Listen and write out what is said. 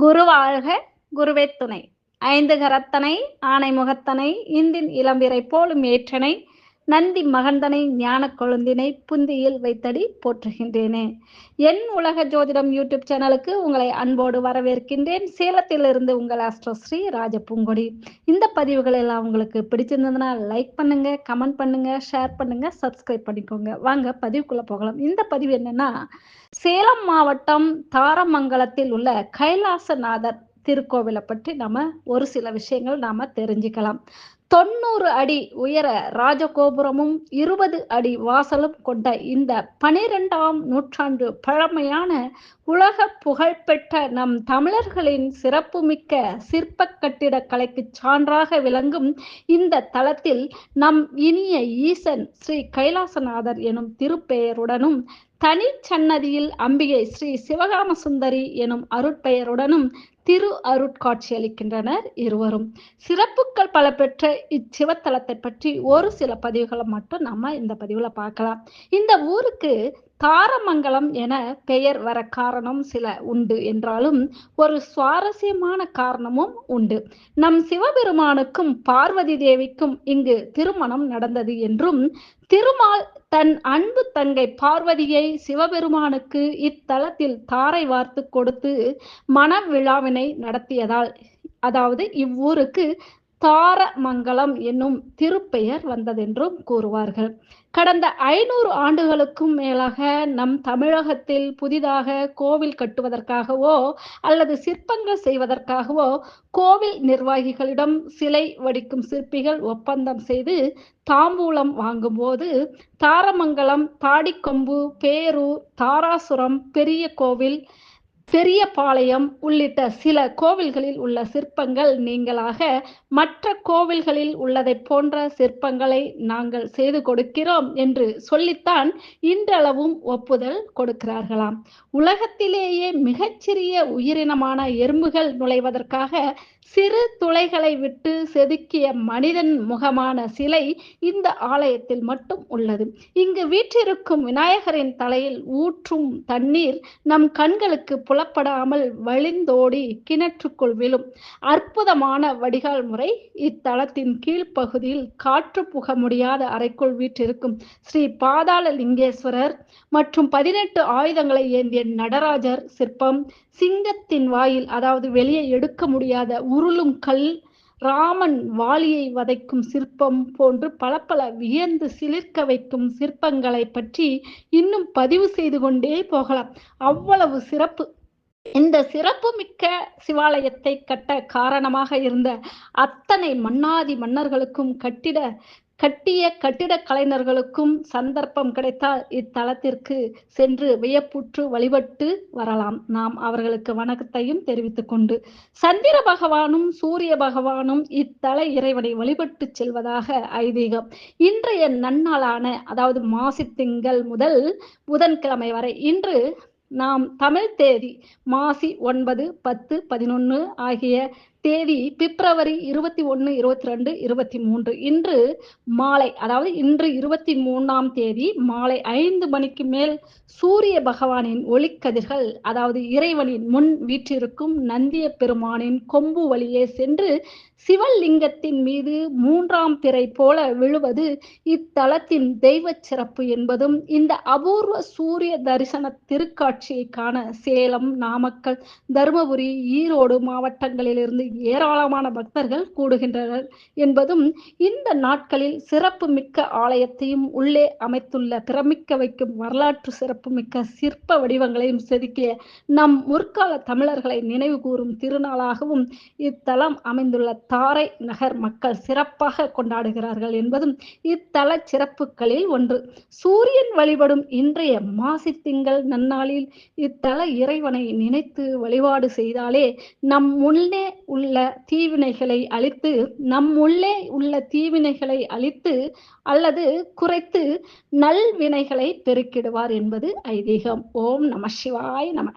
குரு வாழ்க குருவே துணை. ஐந்து கரத்தனை ஆனை முகத்தனை இந்தின் இளம்பிறை போலும் ஏற்றனை நந்தி மகந்தனை ஞான கொழுந்தினை புந்தியில் வைத்தடி போற்றுகின்றேனே. என் உலக ஜோதிடம் யூடியூப் சேனலுக்கு உங்களை அன்போடு வரவேற்கின்றேன். சேலத்திலிருந்து உங்கள் ஆஸ்ட்ரோஸ்ரீ ராஜபூங்கொடி. இந்த பதிவுகள் எல்லாம் உங்களுக்கு பிடிச்சிருந்ததுன்னா லைக் பண்ணுங்க, கமெண்ட் பண்ணுங்க, ஷேர் பண்ணுங்க, சப்ஸ்கிரைப் பண்ணிக்கோங்க. வாங்க பதிவுக்குள்ள போகலாம். இந்த பதிவு என்னன்னா, சேலம் மாவட்டம் தாரமங்கலத்தில் உள்ள கைலாசநாதர் திருக்கோவிலை பற்றி நம்ம ஒரு சில விஷயங்கள் நாம தெரிஞ்சுக்கலாம். 90 அடி உயர ராஜகோபுரமும் 20 அடி வாசலும் கொண்ட இந்த 12ஆம் நூற்றாண்டு பழமையான உலக புகழ்பெற்ற நம் தமிழர்களின் சிறப்புமிக்க சிற்ப கட்டிடக்கலைக்கு சான்றாக விளங்கும் இந்த தலத்தில் நம் இனிய ஈசன் ஸ்ரீ கைலாசநாதர் எனும் திருப்பெயருடனும் தனி சன்னதியில் அம்பிகை ஸ்ரீ சிவகாம சுந்தரி எனும் அருட்பெயருடனும் திரு அருட்காட்சியளிக்கின்றனர் இருவரும். சிறப்புகள் பல பெற்ற இச்சிவத்தலத்தை பற்றி ஒரு சில பதிவுகளை மட்டும் நம்ம இந்த பதிவுல பார்க்கலாம். இந்த ஊருக்கு தாரமங்கலம் என பெயர் வர காரணம் சில உண்டு என்றாலும் ஒரு சுவாரஸ்யமான காரணமும் உண்டு. நம் சிவபெருமானுக்கும் பார்வதி தேவிக்கும் இங்கு திருமணம் நடந்தது என்றும், திருமால் தன் அன்பு தங்கை பார்வதியை சிவபெருமானுக்கு இத்தலத்தில் தாரை வார்த்து கொடுத்து மண விழாவினை நடத்தியதால், அதாவது இவ்வூருக்கு தாரமங்கலம் என்னும் திருப்பெயர் வந்ததென்றும் கூறுவார்கள். கடந்த 500 ஆண்டுகளுக்கும் மேலாக நம் தமிழகத்தில் புதிதாக கோவில் கட்டுவதற்காகவோ அல்லது சிற்பங்கள் செய்வதற்காகவோ கோவில் நிர்வாகிகளிடம் சிலை வடிக்கும் சிற்பிகள் ஒப்பந்தம் செய்து தாம்பூலம் வாங்கும்போது தாரமங்கலம், தாடிக்கொம்பு, பேரூர், தாராசுரம், பெரிய கோவில், பெரியபாளையம் உள்ளிட்ட சில கோவில்களில் உள்ள சிற்பங்கள் நீங்களாக மற்ற கோவில்களில் உள்ளதை போன்ற சிற்பங்களை நாங்கள் செய்து கொடுக்கிறோம் என்று சொல்லித்தான் இன்றளவும் ஒப்புதல் கொடுக்கிறார்களாம். உலகத்திலேயே மிகச்சிறிய உயிரினமான எறும்புகள் நுழைவதற்காக சிறு துளைகளை விட்டு செதுக்கிய மனிதன் முகமான சிலை இந்த ஆலயத்தில் மட்டும் உள்ளது. இங்கு வீற்றிருக்கும் விநாயகரின் தலையில் ஊற்றும் தண்ணீர் நம் கண்களுக்கு புலப்படாமல் வழிந்தோடி கிணற்றுக்குள் விழும் அற்புதமான வடிகால் முறை இத்தலத்தின் கீழ்ப்பகுதியில் காற்று புக முடியாத அறைக்குள் வீற்றிருக்கும் ஸ்ரீ பாதாள லிங்கேஸ்வரர் மற்றும் 18 ஆயுதங்களை ஏந்திய நடராஜர் சிற்பம், சிங்கத்தின் வாயில் அதாவது வெளியே எடுக்க முடியாத உருளும் கல், ராமன் வாலியை வதைக்கும் சிற்பம் போன்று பல வியந்து சிலிர்க்க வைக்கும் சிற்பங்களை பற்றி இன்னும் பதிவு செய்து கொண்டே போகலாம். அவ்வளவு சிறப்பு. இந்த சிறப்பு மிக்க சிவாலயத்தை கட்ட காரணமாக இருந்த அத்தனை மன்னாதி மன்னர்களுக்கும் கட்டிய கட்டிடக் கலைஞர்களுக்கும் சந்தர்ப்பம் கிடைத்தால் இத்தலத்திற்கு சென்று வியப்புற்று வழிபட்டு வரலாம். நாம் அவர்களுக்கு வணக்கத்தையும் தெரிவித்துக் கொண்டு, சந்திர பகவானும் சூரிய பகவானும் இத்தல இறைவனை வழிபட்டு செல்வதாக ஐதீகம். இன்றைய நன்னாளான, அதாவது மாசி திங்கள் முதல் புதன்கிழமை வரை, இன்று நாம் தமிழ் தேதி மாசி 9, 10, 11 ஆகிய தேதி பிப்ரவரி 21, 22, 23 இன்று மாலை, அதாவது இன்று 23ஆம் தேதி மாலை 5 மணிக்கு மேல் சூரிய பகவானின் ஒளிக்கதிர்கள், அதாவது இறைவனின் முன் வீற்றிருக்கும் நந்திய பெருமானின் கொம்பு வழியே சென்று சிவலிங்கத்தின் மீது 3ஆம் பிறை போல விழுவது இத்தலத்தின் தெய்வ சிறப்பு என்பதும், இந்த அபூர்வ சூரிய தரிசன திருக்காட்சியை காண சேலம், நாமக்கல், தருமபுரி, ஈரோடு மாவட்டங்களிலிருந்து ஏராளமான பக்தர்கள் கூடுகின்றனர் என்பதும், இந்த நாட்களில் சிறப்பு மிக்க ஆலயத்தையும் உள்ளே அமைத்துள்ள பிரமிக்க வைக்கும் வரலாற்று சிறப்பு மிக்க சிற்ப வடிவங்களையும் செதுக்கிய நம் முற்கால தமிழர்களை நினைவு கூறும் திருநாளாகவும் இத்தலம் அமைந்துள்ள தாரை நகர் மக்கள் சிறப்பாக கொண்டாடுகிறார்கள் என்பதும் இத்தல சிறப்புகளில் ஒன்று. சூரியன் வழிபடும் இன்றைய மாசி திங்கள் நன்னாளில் இத்தல இறைவனை நினைத்து வழிபாடு செய்தாலே நம் உள்ளே உள்ள தீவினைகளை அழித்து அல்லது குறைத்து நல்வினைகளை பெருக்கிடுவார் என்பது ஐதீகம். ஓம் நம சிவாய நம.